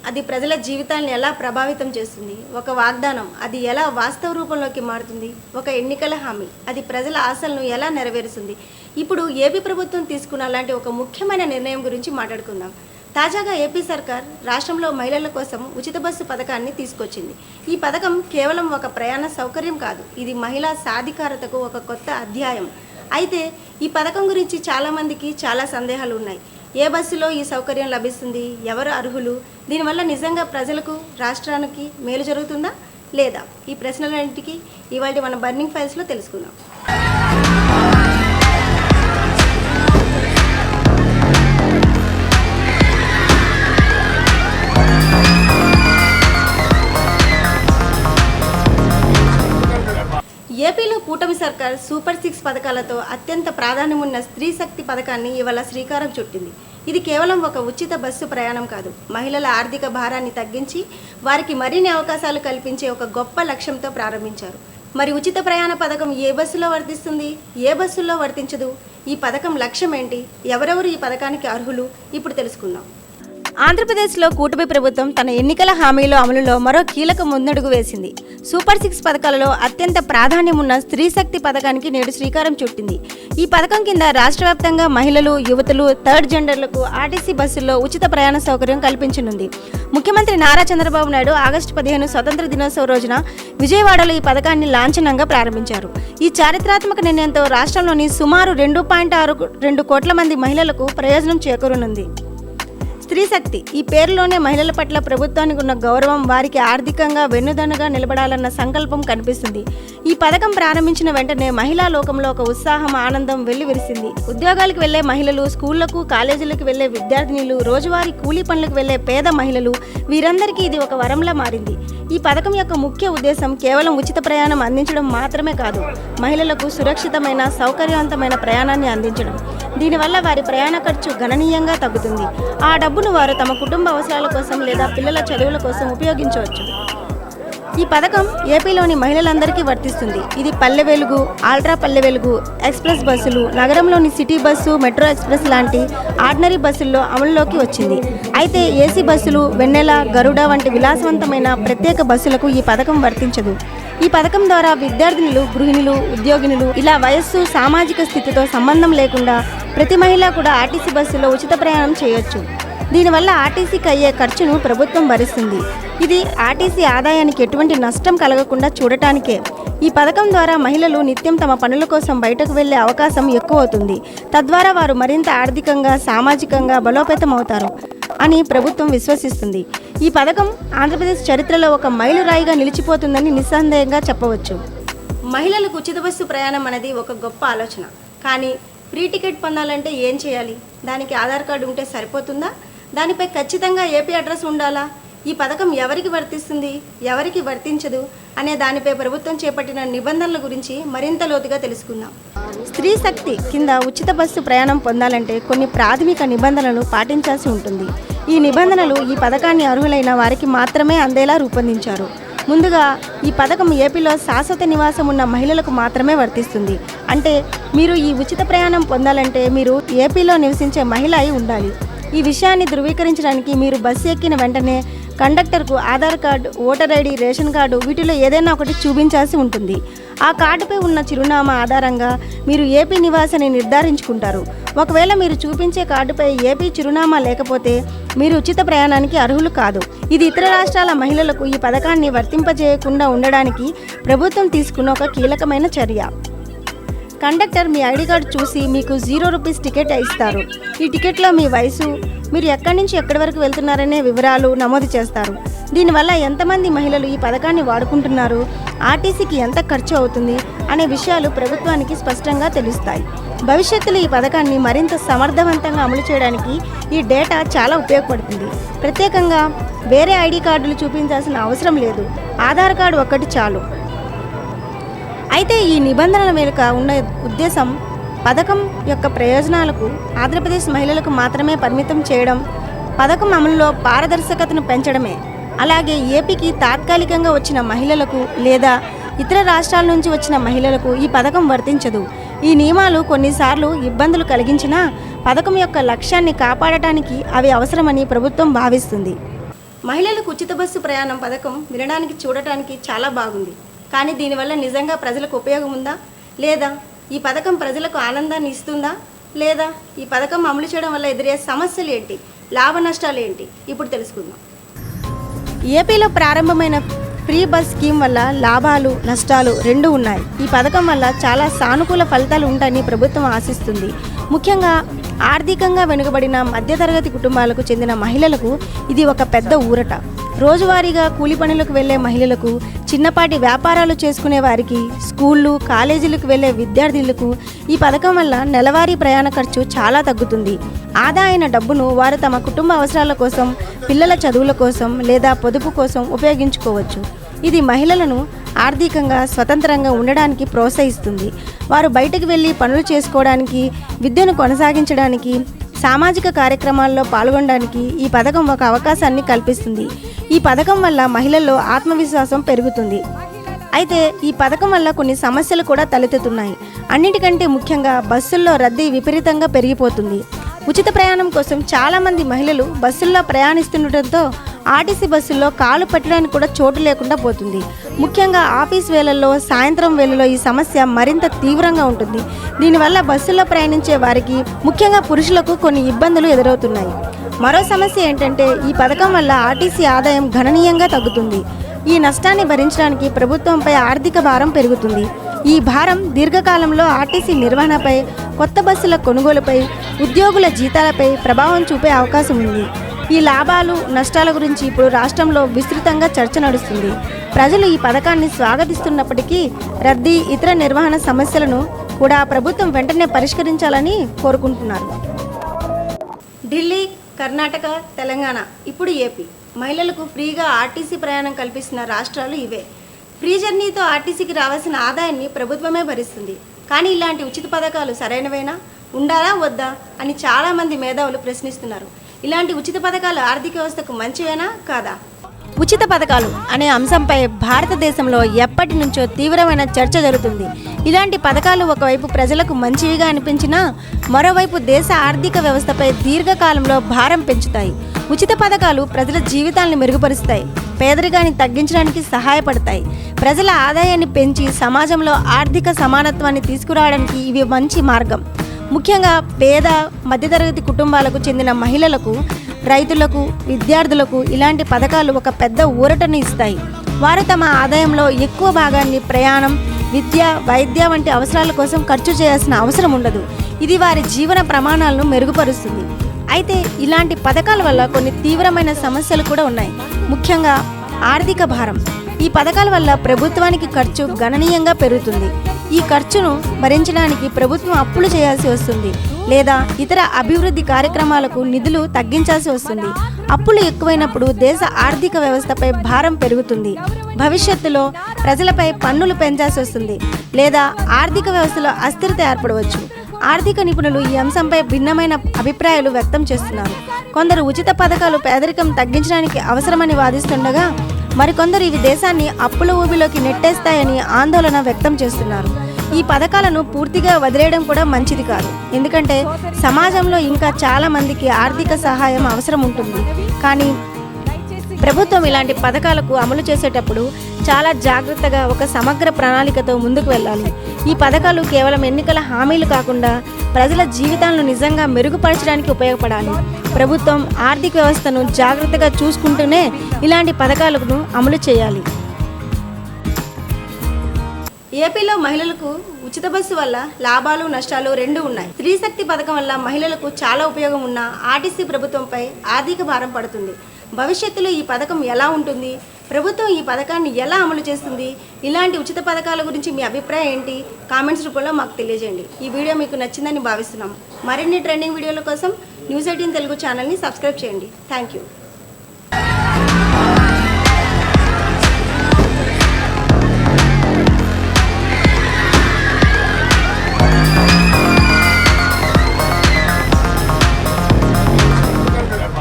అది ప్రజల జీవితాలను ఎలా ప్రభావితం చేస్తుంది? ఒక వాగ్దానం అది ఎలా వాస్తవ రూపంలోకి మారుతుంది? ఒక ఎన్నికల హామీ అది ప్రజల ఆశలను ఎలా నెరవేరుస్తుంది? ఇప్పుడు ఏపీ ప్రభుత్వం తీసుకున్న అలాంటి ఒక ముఖ్యమైన నిర్ణయం గురించి మాట్లాడుకుందాం. తాజాగా ఏపీ సర్కార్ రాష్ట్రంలో మహిళల కోసం ఉచిత బస్సు పథకాన్ని తీసుకొచ్చింది. ఈ పథకం కేవలం ఒక ప్రయాణ సౌకర్యం కాదు, ఇది మహిళా సాధికారతకు ఒక కొత్త అధ్యాయం. అయితే ఈ పథకం గురించి చాలామందికి చాలా సందేహాలు ఉన్నాయి. ఏ బస్సులో ఈ సౌకర్యం లభిస్తుంది? ఎవరు అర్హులు? దీనివల్ల నిజంగా ప్రజలకు, రాష్ట్రానికి మేలు జరుగుతుందా లేదా? ఈ ప్రశ్నలన్నింటికి ఇవాళ మన బర్నింగ్ ఫైల్స్లో తెలుసుకుందాం. ఏపీలో కూటమి సర్కార్ సూపర్ 6 పథకాలతో అత్యంత ప్రాధాన్యం ఉన్న స్త్రీ శక్తి పథకాన్ని ఇవాళ శ్రీకారం చుట్టింది. ఇది కేవలం ఒక ఉచిత బస్సు ప్రయాణం కాదు, మహిళల ఆర్థిక భారాన్ని తగ్గించి వారికి మరిన్ని అవకాశాలు కల్పించే ఒక గొప్ప లక్ష్యంతో ప్రారంభించారు. మరి ఉచిత ప్రయాణ పథకం ఏ బస్సులో వర్తిస్తుంది, ఏ బస్సుల్లో వర్తించదు? ఈ పథకం లక్ష్యం ఏంటి? ఎవరెవరు ఈ పథకానికి అర్హులు? ఇప్పుడు తెలుసుకుందాం. ఆంధ్రప్రదేశ్లో కూటమి ప్రభుత్వం తన ఎన్నికల హామీల అమలులో మరో కీలక ముందడుగు వేసింది. సూపర్ 6 పథకాలలో అత్యంత ప్రాధాన్యం ఉన్న స్త్రీ శక్తి పథకానికి నేడు శ్రీకారం చుట్టింది. ఈ పథకం కింద రాష్ట్ర వ్యాప్తంగా మహిళలు, యువతులు, థర్డ్ జెండర్లకు ఆర్టీసీ బస్సుల్లో ఉచిత ప్రయాణ సౌకర్యం కల్పించనుంది. ముఖ్యమంత్రి నారా చంద్రబాబు నాయుడు ఆగస్టు 15 స్వతంత్ర దినోత్సవ రోజున విజయవాడలో ఈ పథకాన్ని లాంఛనంగా ప్రారంభించారు. ఈ చారిత్రాత్మక నిర్ణయంతో రాష్ట్రంలోని సుమారు 2.62 కోట్ల మంది మహిళలకు ప్రయోజనం చేకూరనుంది. స్త్రీ శక్తి ఈ పేరులోనే మహిళల పట్ల ప్రభుత్వానికి ఉన్న గౌరవం, వారికి ఆర్థికంగా వెన్నుదన్నుగా నిలబడాలన్న సంకల్పం కనిపిస్తుంది. ఈ పథకం ప్రారంభించిన వెంటనే మహిళా లోకంలో ఒక ఉత్సాహం, ఆనందం వెల్లివిరిసింది. ఉద్యోగాలకు వెళ్లే మహిళలు, స్కూళ్లకు, కాలేజీలకు వెళ్లే విద్యార్థినులు, రోజువారీ కూలీ పనులకు వెళ్లే పేద మహిళలు, వీరందరికీ ఇది ఒక వరంలా మారింది. ఈ పథకం యొక్క ముఖ్య ఉద్దేశం కేవలం ఉచిత ప్రయాణం అందించడం మాత్రమే కాదు, మహిళలకు సురక్షితమైన, సౌకర్యవంతమైన ప్రయాణాన్ని అందించడం. దీనివల్ల వారి ప్రయాణ ఖర్చు గణనీయంగా తగ్గుతుంది. ఆ డబ్బును వారు తమ కుటుంబ అవసరాల కోసం లేదా పిల్లల చదువుల కోసం ఉపయోగించవచ్చు. ఈ పథకం ఏపీలోని మహిళలందరికీ వర్తిస్తుంది. ఇది పల్లె వెలుగు, ఆల్ట్రా పల్లె వెలుగు, ఎక్స్ప్రెస్ బస్సులు, నగరంలోని సిటీ బస్సు, మెట్రో ఎక్స్ప్రెస్ లాంటి ఆర్డినరీ బస్సుల్లో అమలులోకి వచ్చింది. అయితే ఏసీ బస్సులు, వెన్నెల, గరుడ వంటి విలాసవంతమైన ప్రత్యేక బస్సులకు ఈ పథకం వర్తించదు. ఈ పథకం ద్వారా విద్యార్థినులు, గృహిణులు, ఉద్యోగినులు ఇలా వయస్సు, సామాజిక స్థితితో సంబంధం లేకుండా ప్రతి మహిళ కూడా ఆర్టీసీ బస్సులో ఉచిత ప్రయాణం చేయొచ్చు. దీనివల్ల ఆర్టీసీకి అయ్యే ఖర్చును ప్రభుత్వం భరిస్తుంది. ఇది ఆర్టీసీ ఆదాయానికి ఎటువంటి నష్టం కలగకుండా చూడటానికే. ఈ పథకం ద్వారా మహిళలు నిత్యం తమ పనుల కోసం బయటకు వెళ్లే అవకాశం ఎక్కువ అవుతుంది. తద్వారా వారు మరింత ఆర్థికంగా, సామాజికంగా బలోపేతం అవుతారు అని ప్రభుత్వం విశ్వసిస్తుంది. ఈ పథకం ఆంధ్రప్రదేశ్ చరిత్రలో ఒక మైలురాయిగా నిలిచిపోతుందని నిస్సందేహంగా చెప్పవచ్చు. మహిళలకు ఉచిత బస్సు ప్రయాణం అనేది ఒక గొప్ప ఆలోచన. కానీ ఫ్రీ టికెట్ పొందాలంటే ఏం చేయాలి? దానికి ఆధార్ కార్డు ఉంటే సరిపోతుందా? దానిపై ఖచ్చితంగా ఏపీ అడ్రస్ ఉండాలా? ఈ పథకం ఎవరికి వర్తిస్తుంది, ఎవరికి వర్తించదు అనే దానిపై ప్రభుత్వం చేపట్టిన నిబంధనల గురించి మరింత లోతుగా తెలుసుకుందాం. స్త్రీ శక్తి కింద ఉచిత బస్సు ప్రయాణం పొందాలంటే కొన్ని ప్రాథమిక నిబంధనలను పాటించాల్సి ఉంటుంది. ఈ నిబంధనలు ఈ పథకాన్ని అర్హులైన వారికి మాత్రమే అందేలా రూపొందించారు. ముందుగా ఈ పథకం ఏపీలో శాశ్వత నివాసం ఉన్న మహిళలకు మాత్రమే వర్తిస్తుంది. అంటే మీరు ఈ ఉచిత ప్రయాణం పొందాలంటే మీరు ఏపీలో నివసించే మహిళ అయి ఉండాలి. ఈ విషయాన్ని ధృవీకరించడానికి మీరు బస్సు ఎక్కిన వెంటనే కండక్టర్కు Aadhaar card, voter ID, ration card వీటిలో ఏదైనా ఒకటి చూపించాల్సి ఉంటుంది. ఆ కార్డుపై ఉన్న చిరునామా ఆధారంగా మీరు ఏపీ నివాసిని నిర్ధారించుకుంటారు. ఒకవేళ మీరు చూపించే కార్డుపై ఏపీ చిరునామా లేకపోతే మీరు ఉచిత ప్రయాణానికి అర్హులు కాదు. ఇది ఇతర రాష్ట్రాల మహిళలకు ఈ పథకాన్ని వర్తింపజేయకుండా ఉండడానికి ప్రభుత్వం తీసుకున్న ఒక కీలకమైన చర్య. కండక్టర్ మీ ఐడి కార్డు చూసి మీకు 0 రూపీస్ టికెట్ ఇస్తారు. ఈ టికెట్లో మీ వయసు, మీరు ఎక్కడి నుంచి ఎక్కడి వరకు వెళ్తున్నారనే వివరాలు నమోదు చేస్తారు. దీనివల్ల ఎంతమంది మహిళలు ఈ పథకాన్ని వాడుకుంటున్నారు, ఆర్టీసీకి ఎంత ఖర్చు అవుతుంది అనే విషయాలు ప్రభుత్వానికి స్పష్టంగా తెలుస్తాయి. భవిష్యత్తులో ఈ పథకాన్ని మరింత సమర్థవంతంగా అమలు చేయడానికి ఈ డేటా చాలా ఉపయోగపడుతుంది. ప్రత్యేకంగా వేరే ఐడి కార్డులు చూపించాల్సిన అవసరం లేదు, ఆధార్ కార్డు ఒక్కటి చాలు. అయితే ఈ నిబంధనల వెనుక ఉన్న ఉద్దేశం పథకం యొక్క ప్రయోజనాలకు ఆంధ్రప్రదేశ్ మహిళలకు మాత్రమే పరిమితం చేయడం, పథకం అమలులో పారదర్శకతను పెంచడమే. అలాగే ఏపీకి తాత్కాలికంగా వచ్చిన మహిళలకు లేదా ఇతర రాష్ట్రాల నుంచి వచ్చిన మహిళలకు ఈ పథకం వర్తించదు. ఈ నియమాలు కొన్నిసార్లు ఇబ్బందులు కలిగించినా పథకం యొక్క లక్ష్యాన్ని కాపాడటానికి అవి అవసరమని ప్రభుత్వం భావిస్తుంది. మహిళలకు ఉచిత బస్సు ప్రయాణం పథకం వినడానికి చూడటానికి చాలా బాగుంది. కానీ దీనివల్ల నిజంగా ప్రజలకు ఉపయోగం ఉందా లేదా? ఈ పథకం ప్రజలకు ఆనందాన్ని ఇస్తుందా లేదా? ఈ పథకం అమలు చేయడం వల్ల ఎదురయ్యే సమస్యలు ఏంటి, లాభ నష్టాలు ఏంటి, ఇప్పుడు తెలుసుకుందాం. ఏపీలో ప్రారంభమైన ఫ్రీ బస్ స్కీమ్ వల్ల లాభాలు నష్టాలు రెండూ ఉన్నాయి. ఈ పథకం వల్ల చాలా సానుకూల ఫలితాలు ఉంటాయని ప్రభుత్వం ఆశిస్తుంది. ముఖ్యంగా ఆర్థికంగా వెనుకబడిన మధ్యతరగతి కుటుంబాలకు చెందిన మహిళలకు ఇది ఒక పెద్ద ఊరట. రోజువారీగా కూలి పనులకు వెళ్లే మహిళలకు, చిన్నపాటి వ్యాపారాలు చేసుకునే వారికి, స్కూళ్ళు కాలేజీలకు వెళ్లే విద్యార్థులకు ఈ పథకం వల్ల నెలవారీ ప్రయాణ ఖర్చు చాలా తగ్గుతుంది. ఆదా అయిన డబ్బును వారు తమ కుటుంబ అవసరాల కోసం, పిల్లల చదువుల కోసం లేదా పొదుపు కోసం ఉపయోగించుకోవచ్చు. ఇది మహిళలను ఆర్థికంగా స్వతంత్రంగా ఉండడానికి ప్రోత్సహిస్తుంది. వారు బయటకు వెళ్ళి పనులు చేసుకోవడానికి, విద్యను కొనసాగించడానికి, సామాజిక కార్యక్రమాల్లో పాల్గొనడానికి ఈ పథకం ఒక అవకాశాన్ని కల్పిస్తుంది. ఈ పథకం వల్ల మహిళల్లో ఆత్మవిశ్వాసం పెరుగుతుంది. అయితే ఈ పథకం వల్ల కొన్ని సమస్యలు కూడా తలెత్తుతున్నాయి. అన్నిటికంటే ముఖ్యంగా బస్సుల్లో రద్దీ విపరీతంగా పెరిగిపోతుంది. ఉచిత ప్రయాణం కోసం చాలామంది మహిళలు బస్సుల్లో ప్రయాణిస్తుండటంతో ఆర్టీసీ బస్సుల్లో కాలు పెట్టడానికి కూడా చోటు లేకుండా పోతుంది. ముఖ్యంగా ఆఫీస్ వేళల్లో, సాయంత్రం వేళల్లో ఈ సమస్య మరింత తీవ్రంగా ఉంటుంది. దీనివల్ల బస్సుల్లో ప్రయాణించే వారికి, ముఖ్యంగా పురుషులకు కొన్ని ఇబ్బందులు ఎదురవుతున్నాయి. మరో సమస్య ఏంటంటే ఈ పథకం వల్ల ఆర్టీసీ ఆదాయం గణనీయంగా తగ్గుతుంది. ఈ నష్టాన్ని భరించడానికి ప్రభుత్వంపై ఆర్థిక భారం పెరుగుతుంది. ఈ భారం దీర్ఘకాలంలో ఆర్టీసీ నిర్వహణపై, కొత్త బస్సుల కొనుగోలుపై, ఉద్యోగుల జీతాలపై ప్రభావం చూపే అవకాశం ఉంది. ఈ లాభాలు నష్టాల గురించి ఇప్పుడు రాష్ట్రంలో విస్తృతంగా చర్చ నడుస్తుంది. ప్రజలు ఈ పథకాన్ని స్వాగతిస్తున్నప్పటికీ రద్దీ, ఇతర నిర్వహణ సమస్యలను కూడా ప్రభుత్వం వెంటనే పరిష్కరించాలని కోరుకుంటున్నారు. ఢిల్లీ, కర్ణాటక, తెలంగాణ, ఇప్పుడు ఏపీ మహిళలకు ఫ్రీగా ఆర్టీసీ ప్రయాణం కల్పిస్తున్న రాష్ట్రాలు ఇవే. ఫ్రీ జర్నీతో ఆర్టీసీకి రావాల్సిన ఆదాయాన్ని ప్రభుత్వమే భరిస్తుంది. కానీ ఇలాంటి ఉచిత పథకాలు సరైనవేనా, ఉండాలా వద్దా అని చాలామంది మేధావులు ప్రశ్నిస్తున్నారు. ఇలాంటి ఉచిత పథకాలు ఆర్థిక వ్యవస్థకు మంచివేనా కాదా? ఉచిత పథకాలు అనే అంశంపై భారతదేశంలో ఎప్పటి నుంచో తీవ్రమైన చర్చ జరుగుతుంది. ఇలాంటి పథకాలు ఒకవైపు ప్రజలకు మంచివిగా అనిపించినా మరోవైపు దేశ ఆర్థిక వ్యవస్థపై దీర్ఘకాలంలో భారం పెంచుతాయి. ఉచిత పథకాలు ప్రజల జీవితాలను మెరుగుపరుస్తాయి, పేదరికాన్ని తగ్గించడానికి సహాయపడతాయి. ప్రజల ఆదాయాన్ని పెంచి సమాజంలో ఆర్థిక సమానత్వాన్ని తీసుకురావడానికి ఇవి మంచి మార్గం. ముఖ్యంగా పేద, మధ్యతరగతి కుటుంబాలకు చెందిన మహిళలకు, రైతులకు, విద్యార్థులకు ఇలాంటి పథకాలు ఒక పెద్ద ఊరటను ఇస్తాయి. వారు తమ ఆదాయంలో ఎక్కువ భాగాన్ని ప్రయాణం, విద్య, వైద్య వంటి అవసరాల కోసం ఖర్చు చేయాల్సిన అవసరం ఉండదు. ఇది వారి జీవన ప్రమాణాలను మెరుగుపరుస్తుంది. అయితే ఇలాంటి పథకాల వల్ల కొన్ని తీవ్రమైన సమస్యలు కూడా ఉన్నాయి. ముఖ్యంగా ఆర్థిక భారం. ఈ పథకాల వల్ల ప్రభుత్వానికి ఖర్చు గణనీయంగా పెరుగుతుంది. ఈ ఖర్చును భరించడానికి ప్రభుత్వం అప్పులు చేయాల్సి వస్తుంది లేదా ఇతర అభివృద్ధి కార్యక్రమాలకు నిధులు తగ్గించాల్సి వస్తుంది. అప్పులు ఎక్కువైనప్పుడు దేశ ఆర్థిక వ్యవస్థపై భారం పెరుగుతుంది. భవిష్యత్తులో ప్రజలపై పన్నులు పెంచాల్సి వస్తుంది లేదా ఆర్థిక వ్యవస్థలో అస్థిరత ఏర్పడవచ్చు. ఆర్థిక నిపుణులు ఈ అంశంపై భిన్నమైన అభిప్రాయాలు వ్యక్తం చేస్తున్నారు. కొందరు ఉచిత పథకాలు పేదరికం తగ్గించడానికి అవసరమని వాదిస్తుండగా మరికొందరు ఇవి దేశాన్ని అప్పుల ఊబిలోకి నెట్టేస్తాయని ఆందోళన వ్యక్తం చేస్తున్నారు. ఈ పథకాలను పూర్తిగా వదిలేయడం కూడా మంచిది కాదు. ఎందుకంటే సమాజంలో ఇంకా చాలా మందికి ఆర్థిక సహాయం అవసరం ఉంటుంది. కానీ ప్రభుత్వం ఇలాంటి పథకాలకు అమలు చేసేటప్పుడు చాలా జాగ్రత్తగా ఒక సమగ్ర ప్రణాళికతో ముందుకు వెళ్ళాలి. ఈ పథకాలు కేవలం ఎన్నికల హామీలు కాకుండా ప్రజల జీవితాలను నిజంగా మెరుగుపరచడానికి ఉపయోగపడాలి. ప్రభుత్వం ఆర్థిక వ్యవస్థను జాగ్రత్తగా చూసుకుంటూనే ఇలాంటి పథకాలను అమలు చేయాలి. ఏపీలో మహిళలకు ఉచిత బస్సు వల్ల లాభాలు నష్టాలు రెండూ ఉన్నాయి. స్త్రీశక్తి పథకం వల్ల మహిళలకు చాలా ఉపయోగం ఉన్నా ఆర్టీసీ ప్రభుత్వంపై ఆర్థిక భారం పడుతుంది. భవిష్యత్తులో ఈ పథకం ఎలా ఉంటుంది? ప్రభుత్వం ఈ పథకాన్ని ఎలా అమలు చేస్తుంది? ఇలాంటి ఉచిత పథకాల గురించి మీ అభిప్రాయం ఏంటి? కామెంట్స్ రూపంలో మాకు తెలియజేయండి. ఈ వీడియో మీకు నచ్చిందని భావిస్తున్నాం. మరిన్ని ట్రెండింగ్ వీడియోల కోసం News18 తెలుగు ఛానల్ని సబ్స్క్రైబ్ చేయండి. Thank you.